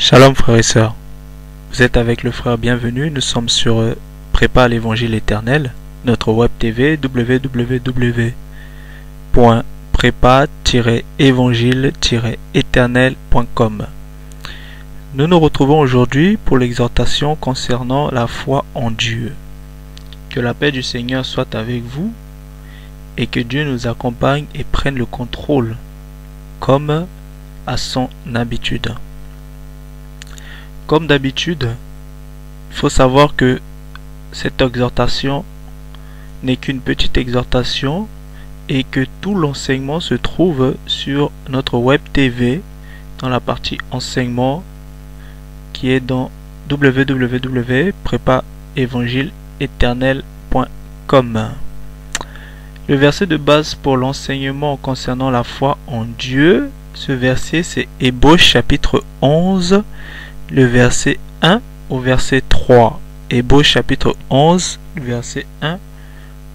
Shalom frères et sœurs, vous êtes avec le frère Bienvenu, nous sommes sur Prépa à l'Évangile éternel, notre web TV www.prépa-évangile-éternel.com. Nous nous retrouvons aujourd'hui pour l'exhortation concernant la foi en Dieu. Que la paix du Seigneur soit avec vous et que Dieu nous accompagne et prenne le contrôle comme à son habitude. Comme d'habitude, il faut savoir que cette exhortation n'est qu'une petite exhortation et que tout l'enseignement se trouve sur notre web TV dans la partie enseignement qui est dans www.prépa-évangile-éternel.com. Le verset de base pour l'enseignement concernant la foi en Dieu, ce verset c'est Hébreux chapitre 11, le verset 1 au verset 3. Hébreux chapitre 11, verset 1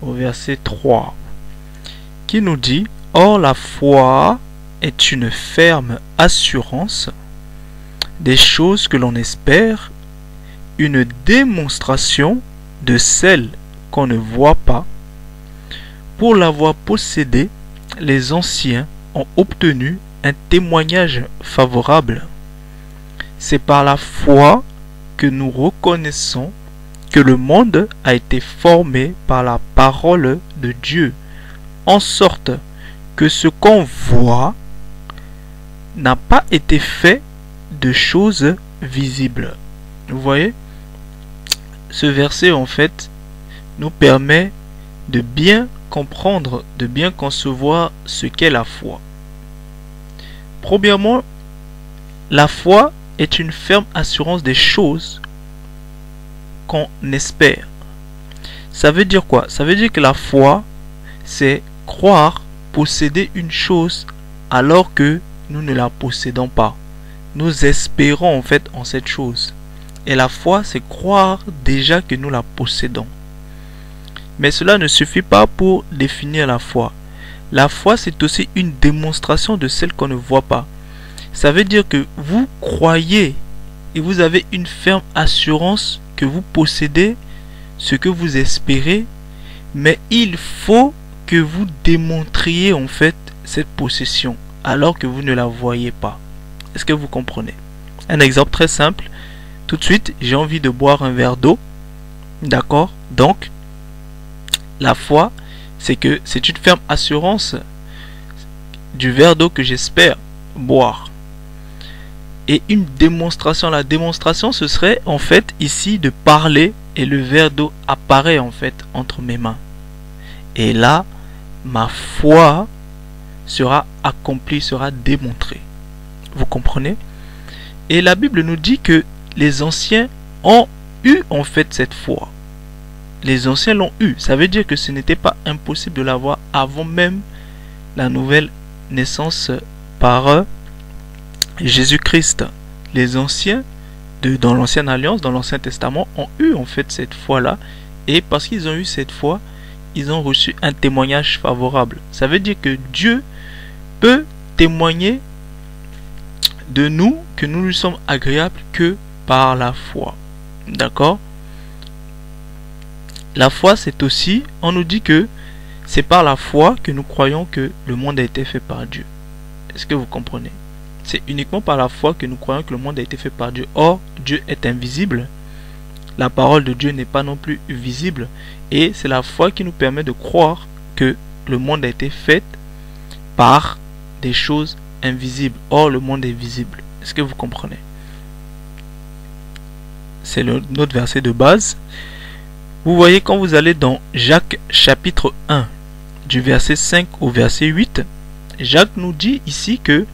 au verset 3. Qui nous dit: Or la foi est une ferme assurance des choses que l'on espère, une démonstration de celles qu'on ne voit pas. Pour l'avoir possédée, les anciens ont obtenu un témoignage favorable. C'est par la foi que nous reconnaissons que le monde a été formé par la parole de Dieu, en sorte que ce qu'on voit n'a pas été fait de choses visibles. Vous voyez, ce verset en fait nous permet de bien comprendre, de bien concevoir ce qu'est la foi. Premièrement, la foi est une ferme assurance des choses qu'on espère. Ça veut dire quoi? Ça veut dire que la foi, c'est croire posséder une chose alors que nous ne la possédons pas. Nous espérons en fait en cette chose. Et la foi, c'est croire déjà que nous la possédons. Mais cela ne suffit pas pour définir la foi. La foi, c'est aussi une démonstration de celle qu'on ne voit pas. Ça veut dire que vous croyez et vous avez une ferme assurance que vous possédez ce que vous espérez, mais il faut que vous démontriez en fait cette possession alors que vous ne la voyez pas. Est-ce que vous comprenez? Un exemple très simple. Tout de suite, j'ai envie de boire un verre d'eau. D'accord? Donc, la foi, c'est que c'est une ferme assurance du verre d'eau que j'espère boire. Et une démonstration, la démonstration ce serait en fait ici de parler et le verre d'eau apparaît en fait entre mes mains. Et là, ma foi sera accomplie, sera démontrée. Vous comprenez? Et la Bible nous dit que les anciens ont eu en fait cette foi. Les anciens l'ont eu. Ça veut dire que ce n'était pas impossible de l'avoir avant même la nouvelle naissance par Jésus-Christ. Les anciens dans l'ancienne alliance, dans l'ancien testament, ont eu en fait cette foi-là. Et parce qu'ils ont eu cette foi, ils ont reçu un témoignage favorable. Ça veut dire que Dieu peut témoigner de nous, que nous lui sommes agréables que par la foi. D'accord? La foi, c'est aussi, on nous dit que c'est par la foi que nous croyons que le monde a été fait par Dieu. Est-ce que vous comprenez? C'est uniquement par la foi que nous croyons que le monde a été fait par Dieu. Or, Dieu est invisible. La parole de Dieu n'est pas non plus visible. Et c'est la foi qui nous permet de croire que le monde a été fait par des choses invisibles. Or, le monde est visible. Est-ce que vous comprenez? C'est notre verset de base. Vous voyez, quand vous allez dans Jacques chapitre 1, du verset 5 au verset 8, Jacques nous dit ici que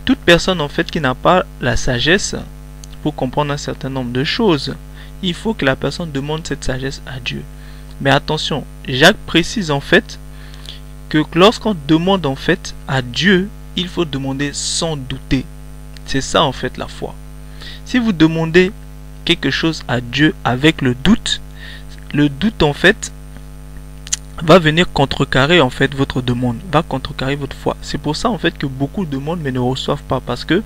toute personne en fait qui n'a pas la sagesse pour comprendre un certain nombre de choses, il faut que la personne demande cette sagesse à Dieu. Mais attention, Jacques précise en fait que lorsqu'on demande en fait à Dieu, il faut demander sans douter. C'est ça en fait la foi. Si vous demandez quelque chose à Dieu avec le doute en fait va venir contrecarrer en fait votre demande, va contrecarrer votre foi. C'est pour ça en fait que beaucoup demandent mais ne reçoivent pas, parce que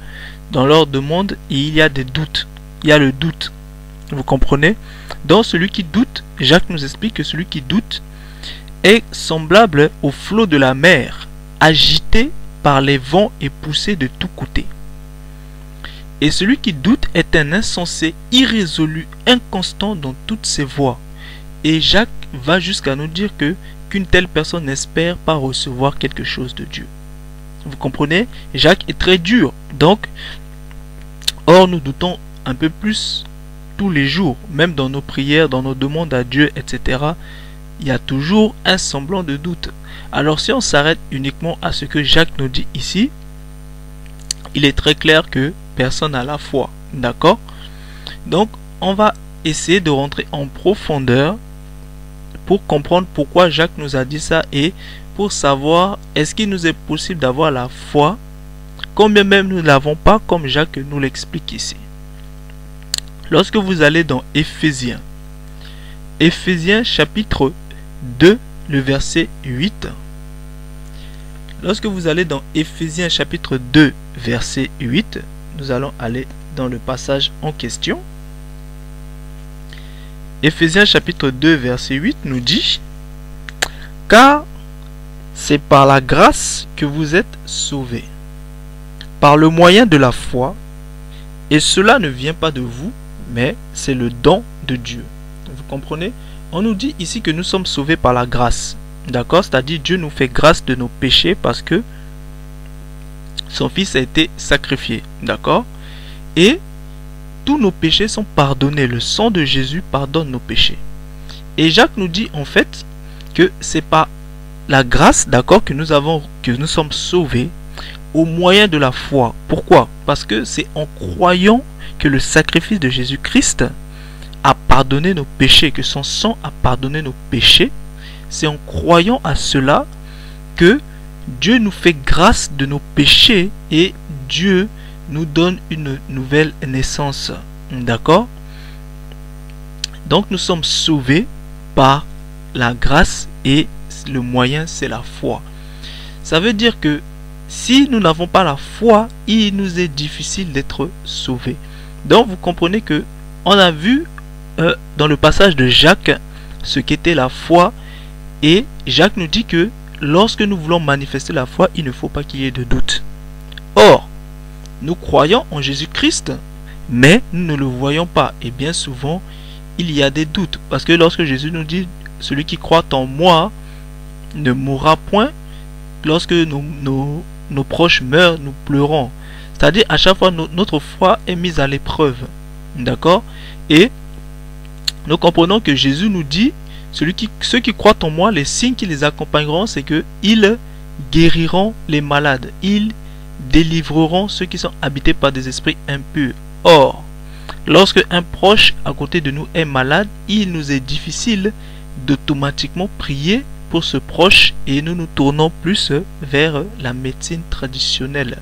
dans leur demande il y a des doutes, il y a le doute. Vous comprenez? Donc celui qui doute, Jacques nous explique que celui qui doute est semblable au flot de la mer, agité par les vents et poussé de tous côtés. Et celui qui doute est un insensé, irrésolu, inconstant dans toutes ses voies. Et Jacques va jusqu'à nous dire qu'une telle personne n'espère pas recevoir quelque chose de Dieu. Vous comprenez? Jacques est très dur. Donc, or nous doutons un peu plus tous les jours, même dans nos prières, dans nos demandes à Dieu, etc. Il y a toujours un semblant de doute. Alors si on s'arrête uniquement à ce que Jacques nous dit ici, il est très clair que personne n'a la foi. D'accord? Donc, on va essayer de rentrer en profondeur pour comprendre pourquoi Jacques nous a dit ça et pour savoir est-ce qu'il nous est possible d'avoir la foi, combien même nous ne l'avons pas, comme Jacques nous l'explique ici. Lorsque vous allez dans Éphésiens chapitre 2, le verset 8. Lorsque vous allez dans Éphésiens chapitre 2, verset 8, nous allons aller dans le passage en question. Éphésiens chapitre 2, verset 8 nous dit: car c'est par la grâce que vous êtes sauvés, par le moyen de la foi, et cela ne vient pas de vous, mais c'est le don de Dieu. Vous comprenez? On nous dit ici que nous sommes sauvés par la grâce. D'accord? C'est-à-dire Dieu nous fait grâce de nos péchés parce que son Fils a été sacrifié. D'accord? Et tous nos péchés sont pardonnés. Le sang de Jésus pardonne nos péchés. Et Jacques nous dit en fait que c'est par la grâce, d'accord, que nous sommes sauvés au moyen de la foi. Pourquoi? Parce que c'est en croyant que le sacrifice de Jésus-Christ a pardonné nos péchés, que son sang a pardonné nos péchés. C'est en croyant à cela que Dieu nous fait grâce de nos péchés et Dieu nous donne une nouvelle naissance. D'accord? Donc nous sommes sauvés par la grâce et le moyen c'est la foi. Ça veut dire que si nous n'avons pas la foi, il nous est difficile d'être sauvés. Donc vous comprenez que on a vu dans le passage de Jacques ce qu'était la foi, et Jacques nous dit que lorsque nous voulons manifester la foi, il ne faut pas qu'il y ait de doute. Or, nous croyons en Jésus-Christ, mais nous ne le voyons pas, et bien souvent il y a des doutes, parce que lorsque Jésus nous dit celui qui croit en moi ne mourra point, lorsque nos proches meurent, nous pleurons. C'est-à-dire à chaque fois notre foi est mise à l'épreuve. D'accord? Et nous comprenons que Jésus nous dit ceux qui croient en moi, les signes qui les accompagneront, c'est que ils guériront les malades, ils délivreront ceux qui sont habités par des esprits impurs. Or, lorsque un proche à côté de nous est malade, il nous est difficile d'automatiquement prier pour ce proche et nous nous tournons plus vers la médecine traditionnelle.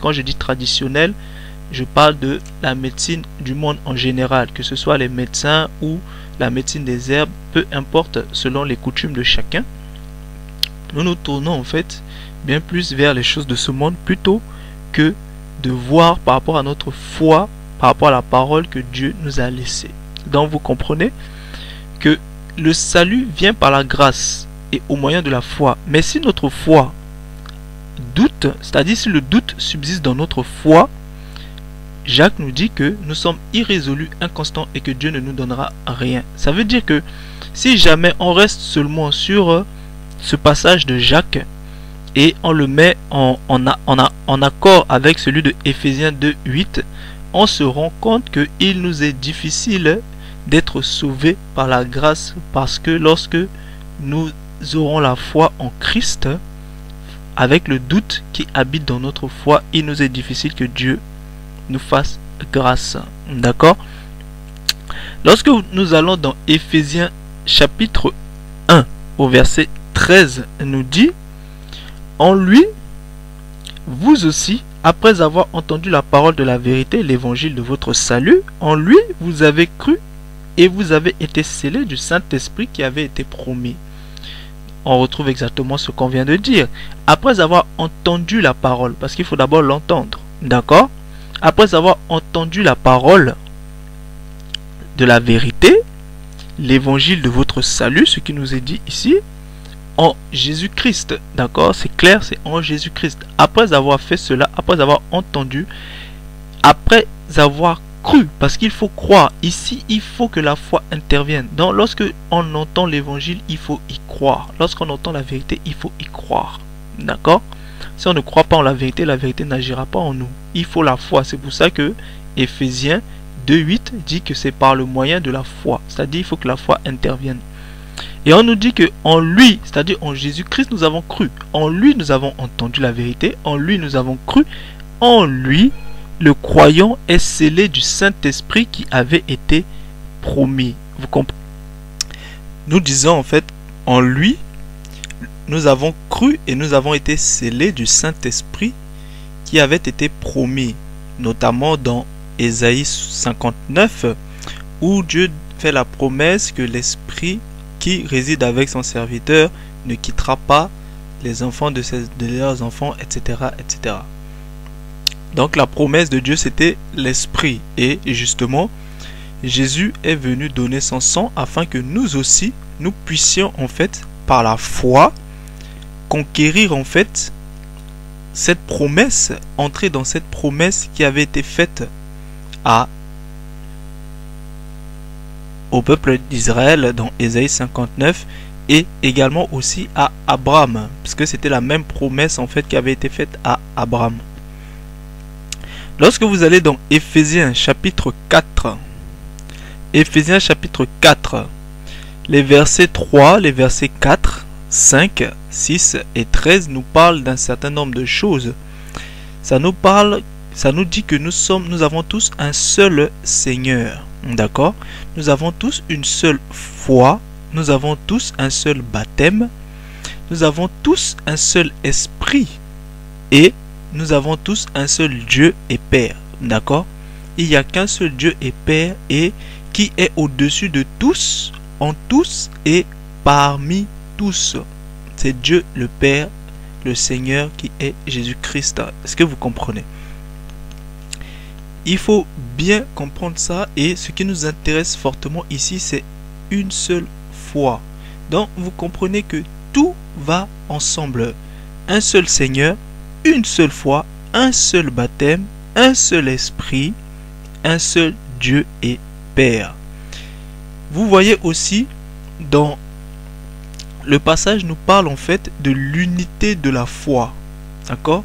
Quand je dis traditionnelle, je parle de la médecine du monde en général, que ce soit les médecins ou la médecine des herbes, peu importe selon les coutumes de chacun. Nous nous tournons en fait bien plus vers les choses de ce monde plutôt que de voir par rapport à notre foi, par rapport à la parole que Dieu nous a laissée. Donc vous comprenez que le salut vient par la grâce et au moyen de la foi. Mais si notre foi doute, c'est-à-dire si le doute subsiste dans notre foi, Jacques nous dit que nous sommes irrésolus, inconstants et que Dieu ne nous donnera rien. Ça veut dire que si jamais on reste seulement sur ce passage de Jacques et on le met en accord avec celui de Éphésiens 2:8, on se rend compte qu'il nous est difficile d'être sauvés par la grâce, parce que lorsque nous aurons la foi en Christ, avec le doute qui habite dans notre foi, il nous est difficile que Dieu nous fasse grâce. D'accord? Lorsque nous allons dans Éphésiens chapitre 1 au verset 13, nous dit: en lui, vous aussi, après avoir entendu la parole de la vérité, l'évangile de votre salut, en lui vous avez cru et vous avez été scellés du Saint-Esprit qui avait été promis. on retrouve exactement ce qu'on vient de dire. Après avoir entendu la parole, parce qu'il faut d'abord l'entendre, d'accord? Après avoir entendu la parole de la vérité, l'évangile de votre salut, ce qui nous est dit ici, en Jésus-Christ, d'accord? C'est clair, c'est en Jésus-Christ. Après avoir fait cela, après avoir entendu, après avoir cru, parce qu'il faut croire. Ici, il faut que la foi intervienne. Donc, lorsque on entend l'évangile, il faut y croire. Lorsqu'on entend la vérité, il faut y croire. D'accord? Si on ne croit pas en la vérité n'agira pas en nous. Il faut la foi. C'est pour ça que Éphésiens 2:8 dit que c'est par le moyen de la foi. C'est-à-dire, il faut que la foi intervienne. Et on nous dit que en lui, c'est-à-dire en Jésus-Christ, nous avons cru. En lui, nous avons entendu la vérité. En lui, nous avons cru. En lui, le croyant est scellé du Saint-Esprit qui avait été promis. Vous comprenez? Nous disons en fait, en lui, nous avons cru et nous avons été scellés du Saint-Esprit qui avait été promis. Notamment dans Ésaïe 59, où Dieu fait la promesse que l'Esprit qui réside avec son serviteur ne quittera pas les enfants de leurs enfants, etc., etc. Donc la promesse de Dieu, c'était l'Esprit. Et justement, Jésus est venu donner son sang afin que nous aussi, nous puissions en fait, par la foi, conquérir en fait cette promesse, entrer dans cette promesse qui avait été faite au peuple d'Israël dans Ésaïe 59 et également aussi à Abraham, parce que c'était la même promesse en fait qui avait été faite à Abraham. Lorsque vous allez dans Éphésiens chapitre 4, Éphésiens chapitre 4, les versets 3, les versets 4, 5, 6 et 13 nous parlent d'un certain nombre de choses. Ça nous dit que nous avons tous un seul Seigneur. D'accord? Nous avons tous une seule foi. Nous avons tous un seul baptême. Nous avons tous un seul esprit. Et nous avons tous un seul Dieu et Père. D'accord? Il n'y a qu'un seul Dieu et Père et qui est au-dessus de tous, en tous et parmi tous. C'est Dieu le Père, le Seigneur qui est Jésus-Christ. Est-ce que vous comprenez? Il faut bien comprendre ça et ce qui nous intéresse fortement ici, c'est une seule foi. Donc vous comprenez que tout va ensemble. Un seul Seigneur, une seule foi, un seul baptême, un seul esprit, un seul Dieu et Père. Vous voyez aussi dans le passage nous parle en fait de l'unité de la foi. D'accord?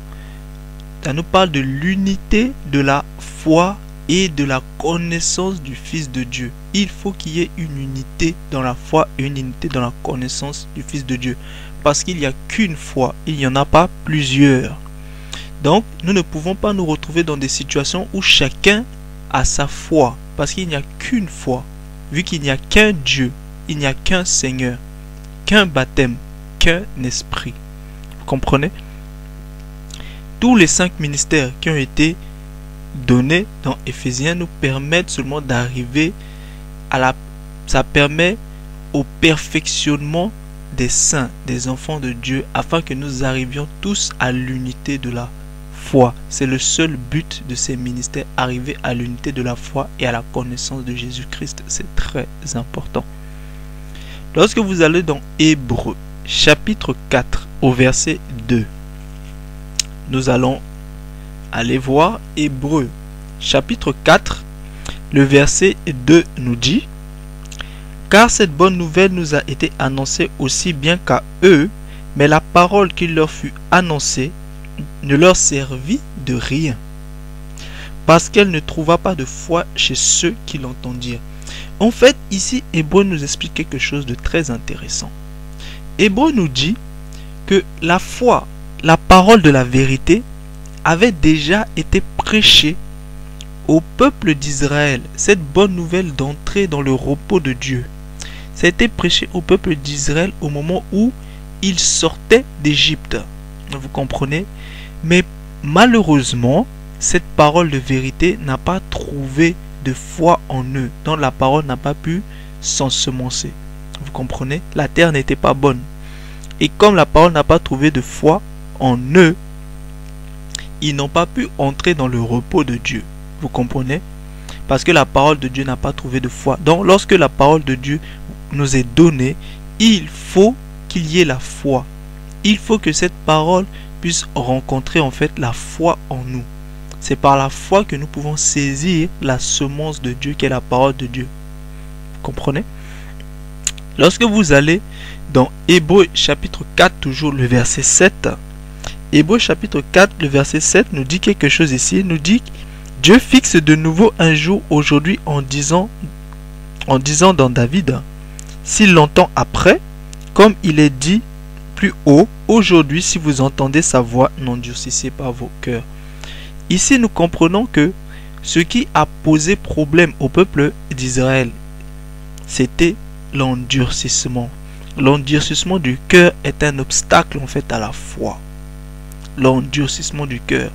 Ça nous parle de l'unité de la foi et de la connaissance du Fils de Dieu. Il faut qu'il y ait une unité dans la foi et une unité dans la connaissance du Fils de Dieu. Parce qu'il n'y a qu'une foi, il n'y en a pas plusieurs. Donc, nous ne pouvons pas nous retrouver dans des situations où chacun a sa foi. Parce qu'il n'y a qu'une foi. Vu qu'il n'y a qu'un Dieu, il n'y a qu'un Seigneur, qu'un baptême, qu'un esprit. Vous comprenez? Tous les 5 ministères qui ont été donnés dans Éphésiens nous permettent seulement d'arriver à ça permet au perfectionnement des saints, des enfants de Dieu, afin que nous arrivions tous à l'unité de la foi. C'est le seul but de ces ministères, arriver à l'unité de la foi et à la connaissance de Jésus-Christ. C'est très important. Lorsque vous allez dans Hébreux, chapitre 4, au verset 2, nous allons aller voir Hébreux, chapitre 4, le verset 2 nous dit: car cette bonne nouvelle nous a été annoncée aussi bien qu'à eux, mais la parole qui leur fut annoncée ne leur servit de rien, parce qu'elle ne trouva pas de foi chez ceux qui l'entendirent. En fait, ici, Hébreux nous explique quelque chose de très intéressant. Hébreux nous dit que la foi, la parole de la vérité, avait déjà été prêchée au peuple d'Israël. Cette bonne nouvelle d'entrer dans le repos de Dieu, ça a été prêché au peuple d'Israël au moment où ils sortaient d'Égypte. Vous comprenez? Mais malheureusement, cette parole de vérité n'a pas trouvé de foi en eux. Donc la parole n'a pas pu s'ensemencer. Vous comprenez? La terre n'était pas bonne. Et comme la parole n'a pas trouvé de foi en eux, ils n'ont pas pu entrer dans le repos de Dieu. Vous comprenez? Parce que la parole de Dieu n'a pas trouvé de foi. Donc lorsque la parole de Dieu nous est donnée, il faut qu'il y ait la foi. Il faut que cette parole puisse rencontrer en fait la foi en nous. C'est par la foi que nous pouvons saisir la semence de Dieu qui est la parole de Dieu. Vous comprenez? Lorsque vous allez dans Hébreux chapitre 4, toujours le verset 7, Hébreux chapitre 4, le verset 7 nous dit quelque chose ici. Il nous dit « Dieu fixe de nouveau un jour aujourd'hui en disant dans David, si longtemps après, comme il est dit plus haut, aujourd'hui si vous entendez sa voix, n'endurcissez pas vos cœurs. » Ici nous comprenons que ce qui a posé problème au peuple d'Israël, c'était l'endurcissement. L'endurcissement du cœur est un obstacle en fait à la foi. L'endurcissement du cœur.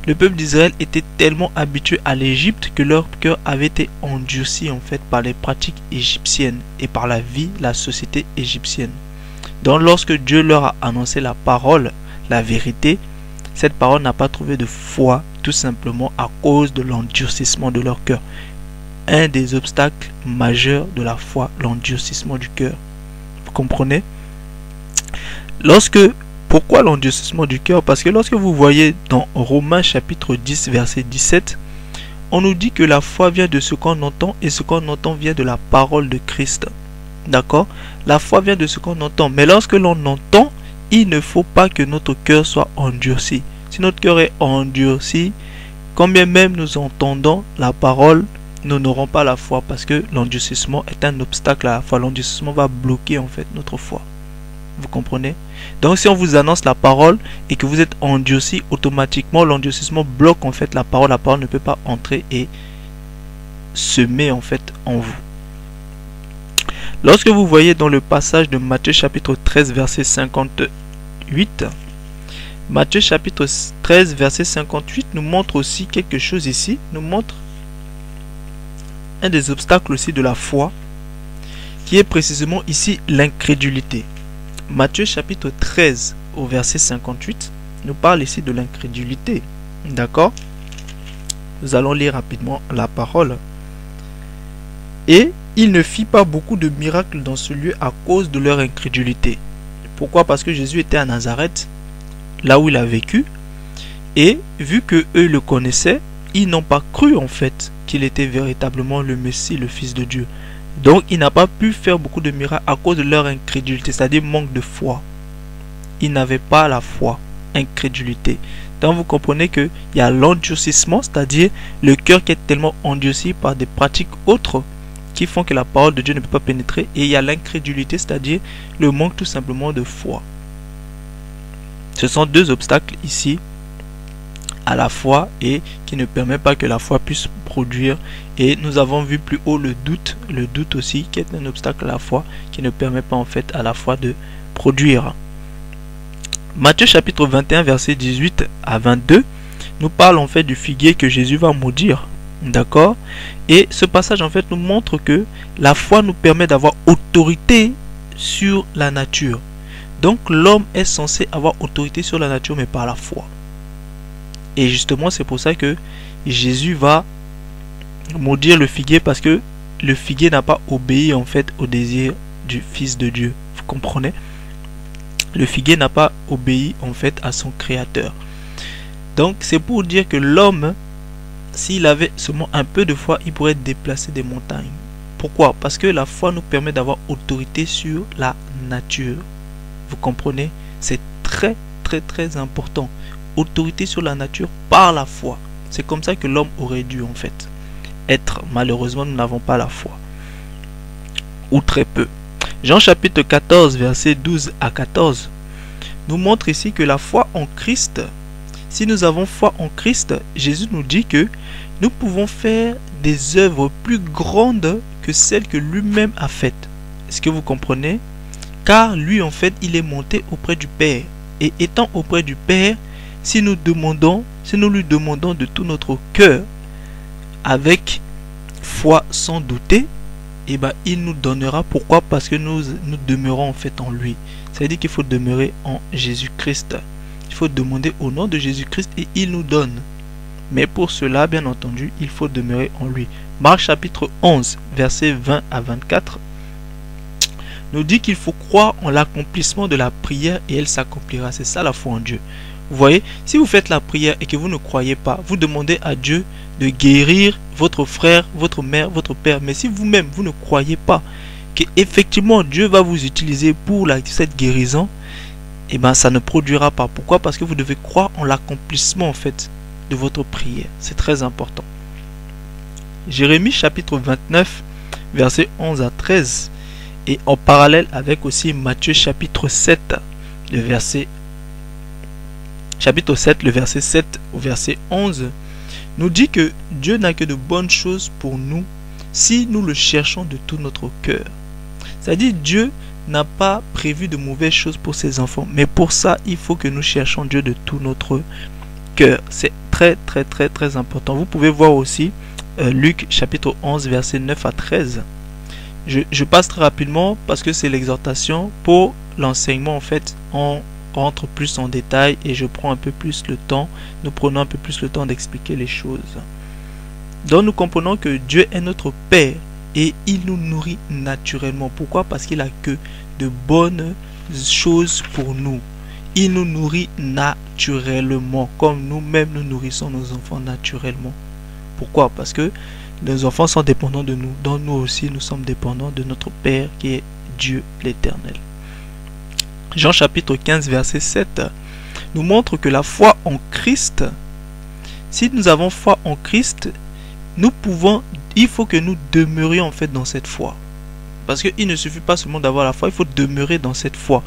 Le peuple d'Israël était tellement habitué à l'Égypte que leur cœur avait été endurci en fait par les pratiques égyptiennes et par la vie, la société égyptienne. Donc lorsque Dieu leur a annoncé la parole, la vérité, cette parole n'a pas trouvé de foi tout simplement à cause de l'endurcissement de leur cœur. Un des obstacles majeurs de la foi, l'endurcissement du cœur. Vous comprenez? Pourquoi l'endurcissement du cœur? Parce que lorsque vous voyez dans Romains chapitre 10 verset 17, on nous dit que la foi vient de ce qu'on entend et ce qu'on entend vient de la parole de Christ. D'accord? La foi vient de ce qu'on entend. Mais lorsque l'on entend, il ne faut pas que notre cœur soit endurci. Si notre cœur est endurci, combien même nous entendons la parole, nous n'aurons pas la foi parce que l'endurcissement est un obstacle à la foi. L'endurcissement va bloquer en fait notre foi. Vous comprenez? Donc si on vous annonce la parole et que vous êtes endurci, automatiquement l'endurcissement bloque en fait la parole. La parole ne peut pas entrer et semer en fait en vous. Lorsque vous voyez dans le passage de Matthieu chapitre 13 verset 58, Matthieu chapitre 13 verset 58 nous montre aussi quelque chose ici, nous montre un des obstacles aussi de la foi, qui est précisément ici l'incrédulité. Matthieu chapitre 13 au verset 58 nous parle ici de l'incrédulité. D'accord? Nous allons lire rapidement la parole. Et il ne fit pas beaucoup de miracles dans ce lieu à cause de leur incrédulité. Pourquoi? Parce que Jésus était à Nazareth, là où il a vécu, et vu que eux le connaissaient, ils n'ont pas cru en fait qu'il était véritablement le Messie, le Fils de Dieu. Donc il n'a pas pu faire beaucoup de miracles à cause de leur incrédulité, c'est-à-dire manque de foi. Ils n'avaient pas la foi, incrédulité. Donc vous comprenez qu'il y a l'endurcissement, c'est-à-dire le cœur qui est tellement endurci par des pratiques autres qui font que la parole de Dieu ne peut pas pénétrer, et il y a l'incrédulité, c'est-à-dire le manque tout simplement de foi. Ce sont deux obstacles ici à la foi et qui ne permet pas que la foi puisse produire. Et nous avons vu plus haut le doute aussi qui est un obstacle à la foi qui ne permet pas en fait à la foi de produire. Matthieu chapitre 21 verset 18 à 22 nous parle en fait du figuier que Jésus va maudire. D'accord? Et ce passage en fait nous montre que la foi nous permet d'avoir autorité sur la nature. Donc l'homme est censé avoir autorité sur la nature mais par la foi. Et justement c'est pour ça que Jésus va maudire le figuier, parce que le figuier n'a pas obéi en fait au désir du Fils de Dieu. Vous comprenez? Le figuier n'a pas obéi en fait à son créateur. Donc c'est pour dire que l'homme, s'il avait seulement un peu de foi, il pourrait déplacer des montagnes. Pourquoi? Parce que la foi nous permet d'avoir autorité sur la nature. Vous comprenez? C'est très important. Autorité sur la nature par la foi. C'est comme ça que l'homme aurait dû en fait être. Malheureusement, nous n'avons pas la foi. Ou très peu. Jean chapitre 14, versets 12 à 14 nous montre ici que la foi en Christ, si nous avons foi en Christ, Jésus nous dit que nous pouvons faire des œuvres plus grandes que celles que lui-même a faites. Est-ce que vous comprenez? Car lui en fait, il est monté auprès du Père. Et étant auprès du Père, si nous lui demandons de tout notre cœur, avec foi sans douter, et ben il nous donnera. Pourquoi? Parce que nous demeurons en fait en lui. Ça veut dire qu'il faut demeurer en Jésus-Christ. Il faut demander au nom de Jésus-Christ et il nous donne. Mais pour cela, bien entendu, il faut demeurer en lui. Marc chapitre 11, versets 20 à 24, nous dit qu'il faut croire en l'accomplissement de la prière et elle s'accomplira. C'est ça la foi en Dieu. Vous voyez, si vous faites la prière et que vous ne croyez pas, vous demandez à Dieu de guérir votre frère, votre mère, votre père. Mais si vous-même, vous ne croyez pas qu'effectivement Dieu va vous utiliser pour cette guérison, et ben ça ne produira pas. Pourquoi? Parce que vous devez croire en l'accomplissement en fait de votre prière. C'est très important. Jérémie chapitre 29, versets 11 à 13, et en parallèle avec aussi Matthieu chapitre 7, le verset 7 au verset 11, nous dit que Dieu n'a que de bonnes choses pour nous si nous le cherchons de tout notre cœur. C'est-à-dire Dieu n'a pas prévu de mauvaises choses pour ses enfants, mais pour ça il faut que nous cherchions Dieu de tout notre cœur. C'est très important. Vous pouvez voir aussi Luc chapitre 11 verset 9 à 13. Je passe très rapidement parce que c'est l'exhortation. Pour l'enseignement en fait on rentre plus en détail et je prends un peu plus le temps, nous prenons un peu plus le temps d'expliquer les choses. Donc nous comprenons que Dieu est notre Père et il nous nourrit naturellement. Pourquoi? Parce qu'il a que de bonnes choses pour nous. Il nous nourrit naturellement, comme nous-mêmes nous nourrissons nos enfants naturellement. Pourquoi? Parce que nos enfants sont dépendants de nous, donc nous aussi nous sommes dépendants de notre Père qui est Dieu l'Éternel. Jean chapitre 15 verset 7 nous montre que la foi en Christ, si nous avons foi en Christ, il faut que nous demeurions en fait dans cette foi. Parce qu'il ne suffit pas seulement d'avoir la foi, il faut demeurer dans cette foi.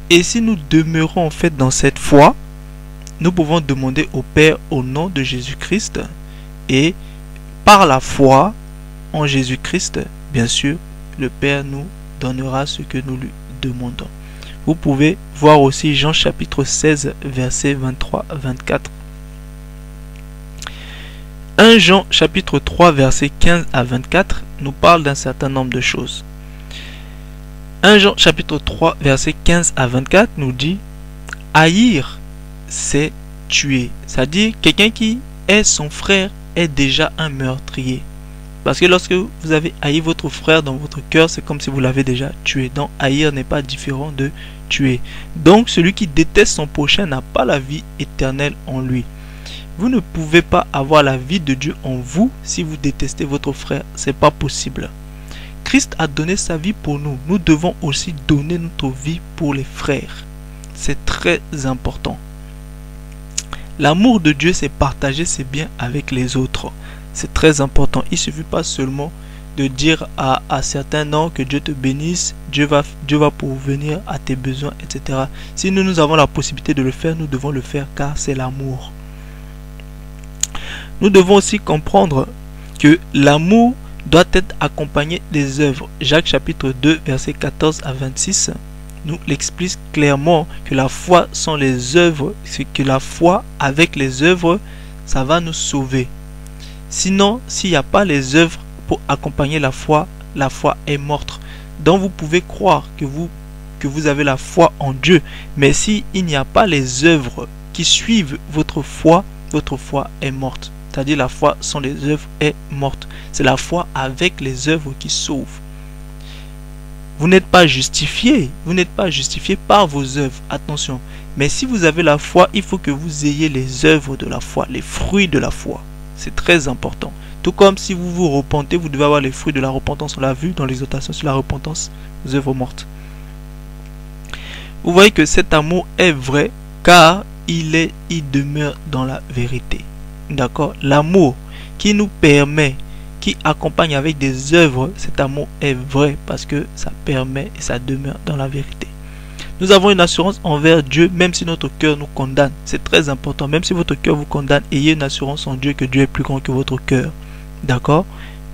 Et si nous demeurons en fait dans cette foi, nous pouvons demander au Père au nom de Jésus-Christ et par la foi en Jésus-Christ, bien sûr, le Père nous donnera ce que nous lui demandons. Vous pouvez voir aussi Jean chapitre 16, versets 23 à 24. 1 Jean chapitre 3, versets 15 à 24 nous parle d'un certain nombre de choses. 1 Jean chapitre 3, versets 15 à 24 nous dit « Haïr, c'est tuer ». C'est-à-dire quelqu'un qui est son frère est déjà un meurtrier. Parce que lorsque vous avez haï votre frère dans votre cœur, c'est comme si vous l'avez déjà tué. Donc haïr n'est pas différent de tuer. Donc celui qui déteste son prochain n'a pas la vie éternelle en lui. Vous ne pouvez pas avoir la vie de Dieu en vous si vous détestez votre frère. C'est pas possible. Christ a donné sa vie pour nous. Nous devons aussi donner notre vie pour les frères. C'est très important. L'amour de Dieu, c'est partager ses biens avec les autres. C'est très important. Il ne suffit pas seulement de dire à certains non que Dieu te bénisse, Dieu va pourvenir à tes besoins, etc. Si nous avons la possibilité de le faire, nous devons le faire car c'est l'amour. Nous devons aussi comprendre que l'amour doit être accompagné des œuvres. Jacques chapitre 2, versets 14 à 26 nous l'explique clairement que la foi sont les œuvres, c'est que la foi avec les œuvres, ça va nous sauver. Sinon, s'il n'y a pas les œuvres pour accompagner la foi est morte. Donc vous pouvez croire que vous avez la foi en Dieu, mais s'il n'y a pas les œuvres qui suivent votre foi est morte. C'est-à-dire la foi sans les œuvres est morte. C'est la foi avec les œuvres qui sauvent. Vous n'êtes pas justifié. Vous n'êtes pas justifié par vos œuvres. Attention. Mais si vous avez la foi, il faut que vous ayez les œuvres de la foi, les fruits de la foi. C'est très important. Tout comme si vous vous repentez, vous devez avoir les fruits de la repentance. On l'a vu dans l'exhortation sur la repentance, les œuvres mortes. Vous voyez que cet amour est vrai car il demeure dans la vérité. D'accord? L'amour qui nous permet, qui accompagne avec des œuvres, cet amour est vrai parce que ça permet et ça demeure dans la vérité. Nous avons une assurance envers Dieu même si notre cœur nous condamne. C'est très important. Même si votre cœur vous condamne, ayez une assurance en Dieu que Dieu est plus grand que votre cœur. D'accord?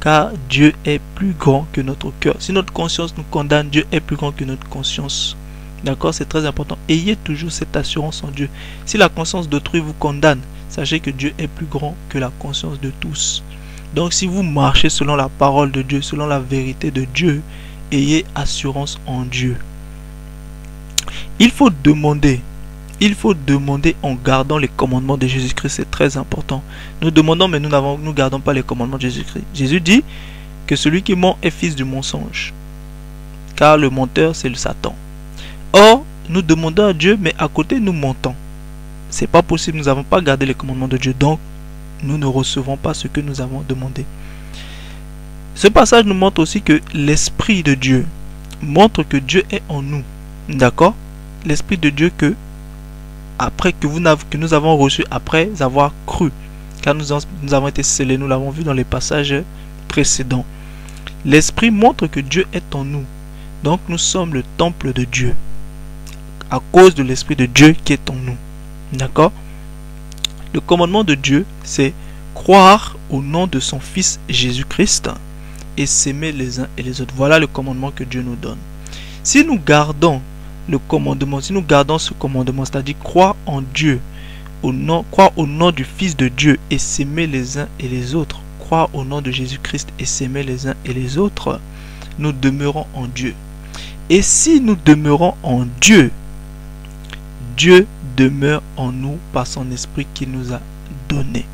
Car Dieu est plus grand que notre cœur. Si notre conscience nous condamne, Dieu est plus grand que notre conscience. D'accord? C'est très important. Ayez toujours cette assurance en Dieu. Si la conscience d'autrui vous condamne, sachez que Dieu est plus grand que la conscience de tous. Donc si vous marchez selon la parole de Dieu, selon la vérité de Dieu, ayez assurance en Dieu. Il faut demander en gardant les commandements de Jésus-Christ, c'est très important. Nous demandons mais nous gardons pas les commandements de Jésus-Christ. Jésus dit que celui qui ment est fils du mensonge, car le menteur c'est le Satan. Or, nous demandons à Dieu, mais à côté nous mentons. C'est pas possible, nous n'avons pas gardé les commandements de Dieu, donc nous ne recevons pas ce que nous avons demandé. Ce passage nous montre aussi que l'Esprit de Dieu montre que Dieu est en nous. D'accord? L'Esprit de Dieu que nous avons reçu après avoir cru. Car nous avons été scellés, nous l'avons vu dans les passages précédents. L'Esprit montre que Dieu est en nous. Donc nous sommes le temple de Dieu. À cause de l'Esprit de Dieu qui est en nous. D'accord? Le commandement de Dieu, c'est croire au nom de son Fils Jésus-Christ et s'aimer les uns et les autres. Voilà le commandement que Dieu nous donne. Si nous gardons le commandement, si nous gardons ce commandement, c'est-à-dire croire en Dieu, croire au nom du Fils de Dieu et s'aimer les uns et les autres, croire au nom de Jésus-Christ et s'aimer les uns et les autres, nous demeurons en Dieu. Et si nous demeurons en Dieu, Dieu demeure en nous par son esprit qu'il nous a donné.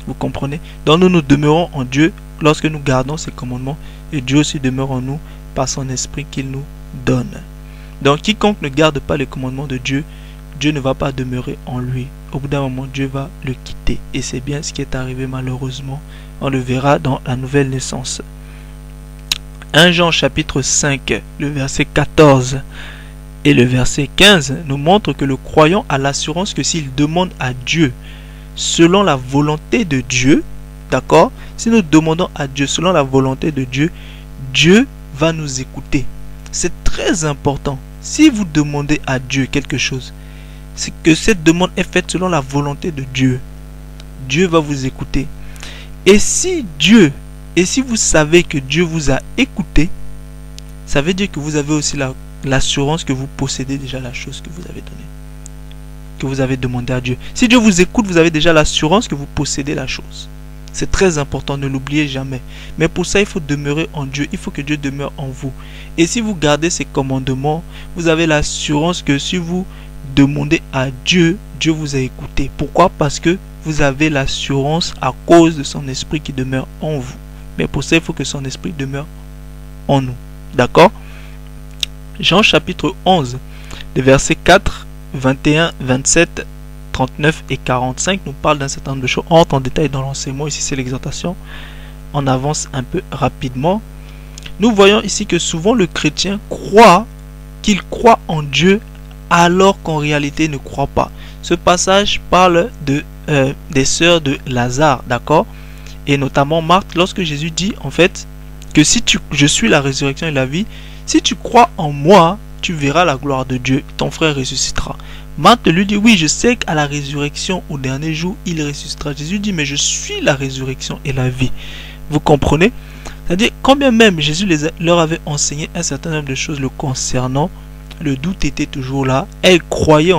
Vous comprenez? Donc nous demeurons en Dieu lorsque nous gardons ses commandements et Dieu aussi demeure en nous par son esprit qu'il nous donne. Donc quiconque ne garde pas les commandements de Dieu, Dieu ne va pas demeurer en lui. Au bout d'un moment, Dieu va le quitter. Et c'est bien ce qui est arrivé malheureusement. On le verra dans la nouvelle naissance. 1 Jean chapitre 5, le verset 14 et le verset 15 nous montre que le croyant a l'assurance que s'il demande à Dieu selon la volonté de Dieu, d'accord? Si nous demandons à Dieu selon la volonté de Dieu, Dieu va nous écouter. C'est très important. Si vous demandez à Dieu quelque chose, c'est que cette demande est faite selon la volonté de Dieu. Dieu va vous écouter. Et si vous savez que Dieu vous a écouté, ça veut dire que vous avez aussi l'assurance que vous possédez déjà la chose que vous avez donnée, que vous avez demandé à Dieu. Si Dieu vous écoute, vous avez déjà l'assurance que vous possédez la chose. C'est très important, ne l'oubliez jamais. Mais pour ça, il faut demeurer en Dieu. Il faut que Dieu demeure en vous. Et si vous gardez ses commandements, vous avez l'assurance que si vous demandez à Dieu, Dieu vous a écouté. Pourquoi? Parce que vous avez l'assurance à cause de son esprit qui demeure en vous. Mais pour ça, il faut que son esprit demeure en nous. D'accord? Jean chapitre 11, les versets 4, 21, 27, 39 et 45 nous parlent d'un certain nombre de choses. On rentre en détail dans l'enseignement. Ici, c'est l'exhortation. On avance un peu rapidement. Nous voyons ici que souvent le chrétien croit qu'il croit en Dieu alors qu'en réalité il ne croit pas. Ce passage parle des sœurs de Lazare, d'accord? Et notamment Marthe, lorsque Jésus dit en fait que si je suis la résurrection et la vie, si tu crois en moi, tu verras la gloire de Dieu, ton frère ressuscitera. Marthe lui dit, oui, je sais qu'à la résurrection, au dernier jour, il ressuscitera. Jésus dit, mais je suis la résurrection et la vie. Vous comprenez? C'est-à-dire, quand bien même Jésus leur avait enseigné un certain nombre de choses le concernant, le doute était toujours là. Elle croyait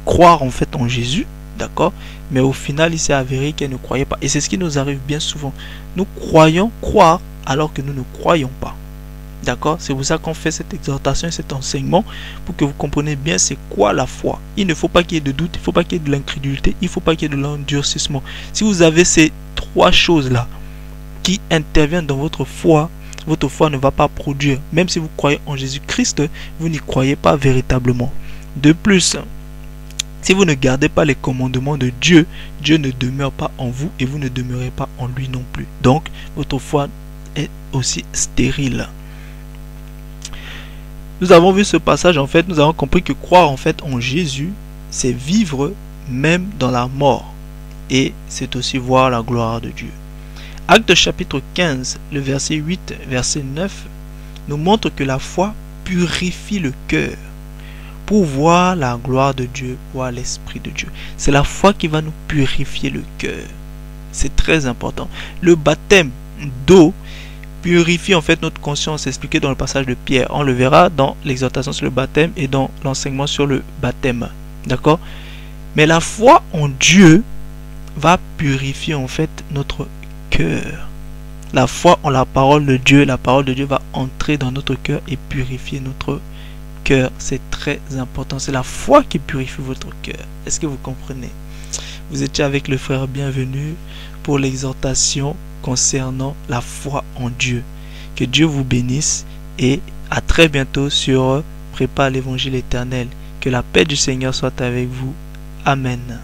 croire en fait en Jésus, d'accord? Mais au final, il s'est avéré qu'elle ne croyait pas. Et c'est ce qui nous arrive bien souvent. Nous croyons croire alors que nous ne croyons pas. D'accord? C'est pour ça qu'on fait cette exhortation et cet enseignement pour que vous compreniez bien c'est quoi la foi. Il ne faut pas qu'il y ait de doute, il ne faut pas qu'il y ait de l'incrédulité, il ne faut pas qu'il y ait de l'endurcissement. Si vous avez ces trois choses-là qui interviennent dans votre foi ne va pas produire. Même si vous croyez en Jésus-Christ, vous n'y croyez pas véritablement. De plus, si vous ne gardez pas les commandements de Dieu, Dieu ne demeure pas en vous et vous ne demeurez pas en lui non plus. Donc, votre foi est aussi stérile. Nous avons vu ce passage, en fait, nous avons compris que croire en fait en Jésus, c'est vivre même dans la mort. Et c'est aussi voir la gloire de Dieu. Actes chapitre 15, le verset 8, verset 9, nous montre que la foi purifie le cœur pour voir la gloire de Dieu, voir l'Esprit de Dieu. C'est la foi qui va nous purifier le cœur. C'est très important. Le baptême d'eau purifie en fait notre conscience, expliqué dans le passage de Pierre. On le verra dans l'exhortation sur le baptême et dans l'enseignement sur le baptême. D'accord? Mais la foi en Dieu va purifier en fait notre cœur. La foi en la parole de Dieu. La parole de Dieu va entrer dans notre cœur et purifier notre cœur. C'est très important. C'est la foi qui purifie votre cœur. Est-ce que vous comprenez? Vous étiez avec le frère Bienvenu pour l'exhortation concernant la foi en Dieu. Que Dieu vous bénisse et à très bientôt sur Prépare l'évangile éternel. Que la paix du Seigneur soit avec vous. Amen.